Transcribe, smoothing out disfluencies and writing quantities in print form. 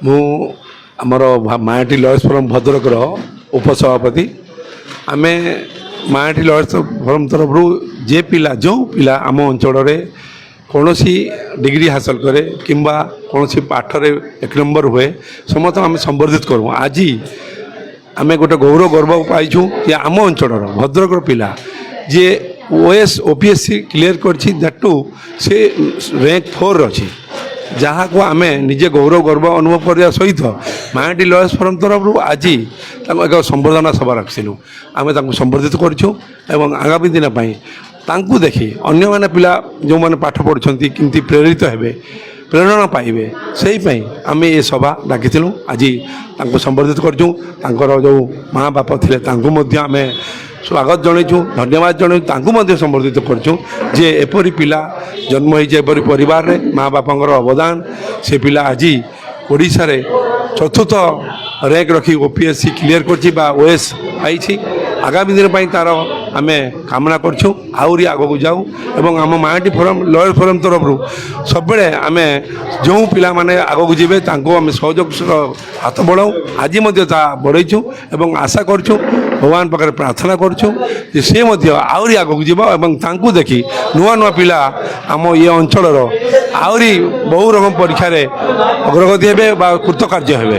ମୁଁ ଆମର ମାୟାଟି lawyers forum ଭଦ୍ରକର ଉପସଭାପତି। ଆମେ ମାୟାଟି ଲୟର୍ସ ଫୋରମ୍ ତରଫରୁ ଯେଉଁ ପିଲା ଆମ ଅଞ୍ଚଳରେ କୌଣସି ଡିଗ୍ରୀ ହାସଲ କରେ କିମ୍ବା କୌଣସି ପାଠରେ 1 ନମ୍ବର ହୁଏ ସମସ୍ତଙ୍କୁ ଆମେ ସମ୍ବର୍ଦ୍ଧିତ କରୁ। ଆଜି ଆମେ ଗୋଟେ ଗର୍ବ ପାଇଛୁ ଯେ ଆମ ଅଞ୍ଚଳର ଭଦ୍ରକର ପିଲା ଯିଏ OS OPSC କ୍ଲିୟର କରିଛି, ଦ୍ୟାଟୁ ସେ ର୍ୟାଙ୍କ 4 ଅଛି, ଯାହାକୁ ଆମେ ନିଜେ ଗର୍ବ ଅନୁଭବ କରିବା ସହିତ ମାୟାଟି ଲୟର୍ସ ଫୋରମ୍ ତରଫରୁ ଆଜି ତାଙ୍କୁ ଏକ ସମ୍ବର୍ଦ୍ଧନା ସଭା ରଖିଥିଲୁ। ଆମେ ତାଙ୍କୁ ସମ୍ବର୍ଦ୍ଧିତ କରିଛୁ ଏବଂ ଆଗାମୀ ଦିନ ପାଇଁ ତାଙ୍କୁ ଦେଖି ଅନ୍ୟମାନେ ପିଲା ଯେଉଁମାନେ ପାଠ ପଢ଼ୁଛନ୍ତି କେମିତି ପ୍ରେରିତ ହେବେ, ପ୍ରେରଣା ପାଇବେ, ସେଇପାଇଁ ଆମେ ଏ ସଭା ଡାକିଥିଲୁ। ଆଜି ତାଙ୍କୁ ସମ୍ବର୍ଦ୍ଧିତ କରିଛୁ। ତାଙ୍କର ଯେଉଁ ମା ବାପା ଥିଲେ ତାଙ୍କୁ ମଧ୍ୟ ଆମେ ସ୍ୱାଗତ ଜଣାଇଛୁ, ଧନ୍ୟବାଦ ଜଣାଇଛୁ, ତାଙ୍କୁ ମଧ୍ୟ ସମ୍ବର୍ଦ୍ଧିତ କରିଛୁ ଯେ ଏପରି ପିଲା ଜନ୍ମ ହୋଇଛି ଏପରି ପରିବାରରେ ମା ବାପାଙ୍କର ଅବଦାନ, ସେ ପିଲା ଆଜି ଓଡ଼ିଶାରେ 4ର୍ଥ ର୍ୟାଙ୍କ ରଖି OPSC କ୍ଲିୟର କରିଛି ବା OS ପାଇଛି। ଆଗାମୀ ଦିନ ପାଇଁ ତା'ର ଆମେ କାମନା କରୁଛୁ ଆହୁରି ଆଗକୁ ଯାଉ ଏବଂ ଆମ ମାୟାଟି ଲୟର୍ସ ଫୋରମ୍ ତରଫରୁ ସବୁବେଳେ ଆମେ ଯେଉଁ ପିଲାମାନେ ଆଗକୁ ଯିବେ ତାଙ୍କୁ ଆମେ ସହଯୋଗର ହାତ ବଢ଼ାଉ। ଆଜି ମଧ୍ୟ ତାହା ବଢ଼େଇଛୁ ଏବଂ ଆଶା କରୁଛୁ, ଭଗବାନ ପାଖରେ ପ୍ରାର୍ଥନା କରୁଛୁ ଯେ ସେ ମଧ୍ୟ ଆହୁରି ଆଗକୁ ଯିବ ଏବଂ ତାଙ୍କୁ ଦେଖି ନୂଆ ପିଲା ଆମ ଏ ଅଞ୍ଚଳର ଆହୁରି ବହୁ ରକମ ପରୀକ୍ଷାରେ ଅଗ୍ରଗତି ହେବେ ବା କୃତକାର୍ଯ୍ୟ ହେବେ।